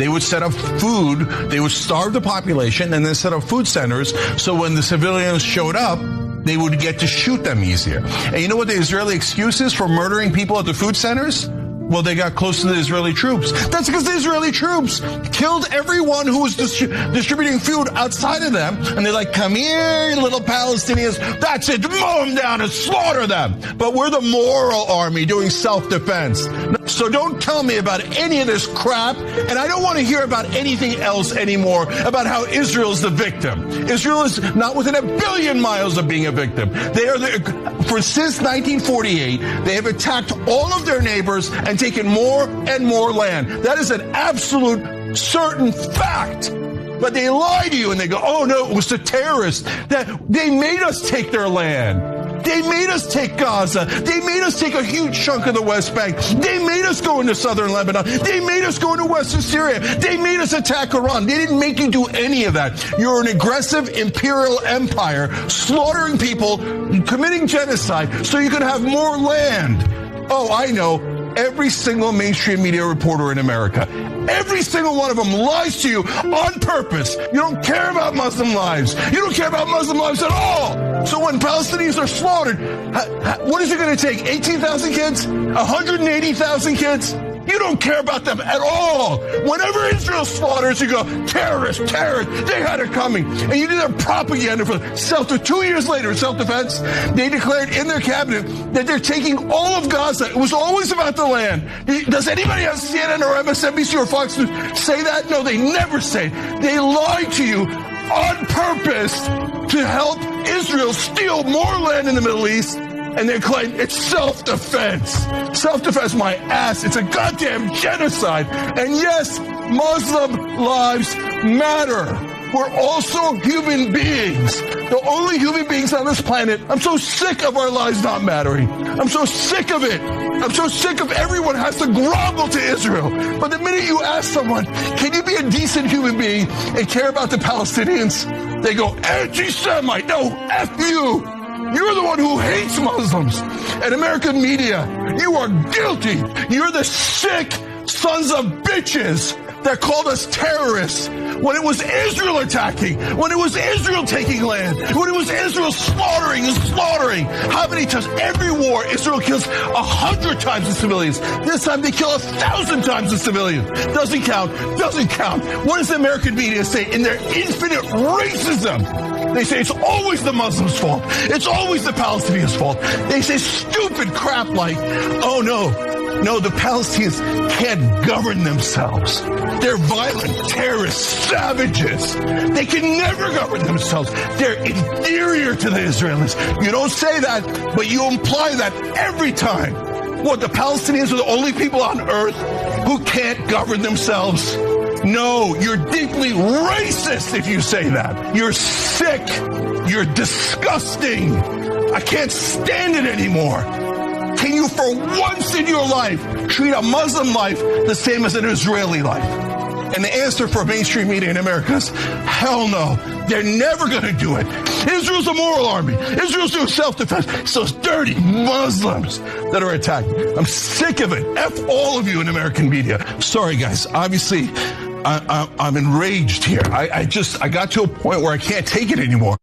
They would set up food, they would starve the population and then set up food centers so when the civilians showed up, they would get to shoot them easier. And you know what the Israeli excuse is for murdering people at the food centers? Well, they got close to the Israeli troops. That's because the Israeli troops killed everyone who was distributing food outside of them. And they're like, come here, little Palestinians. That's it. Mow them down and slaughter them. But we're the moral army doing self-defense. So don't tell me about any of this crap. And I don't want to hear about anything else anymore about how Israel's the victim. Israel is not within a billion miles of being a victim. They are since 1948, they have attacked all of their neighbors and taken more and more land. That is an absolute certain fact. But they lie to you and they go, oh no, it was the terrorists. That they made us take their land. They made us take Gaza. They made us take a huge chunk of the West Bank. They made us go into southern Lebanon. They made us go into western Syria. They made us attack Iran. They didn't make you do any of that. You're an aggressive imperial empire, slaughtering people, committing genocide so you can have more land. Oh, I know. Every single mainstream media reporter in America, every single one of them lies to you on purpose. You don't care about Muslim lives. You don't care about Muslim lives at all. So when Palestinians are slaughtered, what is it going to take? 18,000 kids? 180,000 kids? You don't care about them at all. Whenever Israel slaughters, you go, terrorists, terrorists, they had it coming. And you do their propaganda for self-defense. 2 years later, self-defense, they declared in their cabinet that they're taking all of Gaza. It was always about the land. Does anybody on CNN or MSNBC or Fox News say that? No, they never say it. They lie to you on purpose to help Israel steal more land in the Middle East. And they claim it's self-defense. Self-defense, my ass. It's a goddamn genocide. And yes, Muslim lives matter. We're also human beings. The only human beings on this planet. I'm so sick of our lives not mattering. I'm so sick of it. I'm so sick of everyone has to grovel to Israel. But the minute you ask someone, can you be a decent human being and care about the Palestinians? They go, anti-Semite. No, F you. You're the one who hates Muslims. And American media, you are guilty. You're the sick sons of bitches that called us terrorists when it was Israel attacking, when it was Israel taking land, when it was Israel slaughtering and slaughtering. How many times? Every war, Israel kills 100 times the civilians. This time they kill 1,000 times the civilians. Doesn't count. Doesn't count. What does the American media say in their infinite racism? They say it's always the Muslims' fault. It's always the Palestinians' fault. They say stupid crap like, oh no, the Palestinians can't govern themselves. They're violent, terrorists, savages. They can never govern themselves. They're inferior to the Israelis. You don't say that, but you imply that every time. What, the Palestinians are the only people on earth who can't govern themselves? No, you're deeply racist if you say that. You're sick. You're disgusting. I can't stand it anymore. Can you, for once in your life, treat a Muslim life the same as an Israeli life? And the answer for mainstream media in America is, hell no. They're never going to do it. Israel's a moral army. Israel's doing self-defense. It's those dirty Muslims that are attacking. I'm sick of it. F all of you in American media. Sorry, guys. Obviously, I'm enraged here. I got to a point where I can't take it anymore.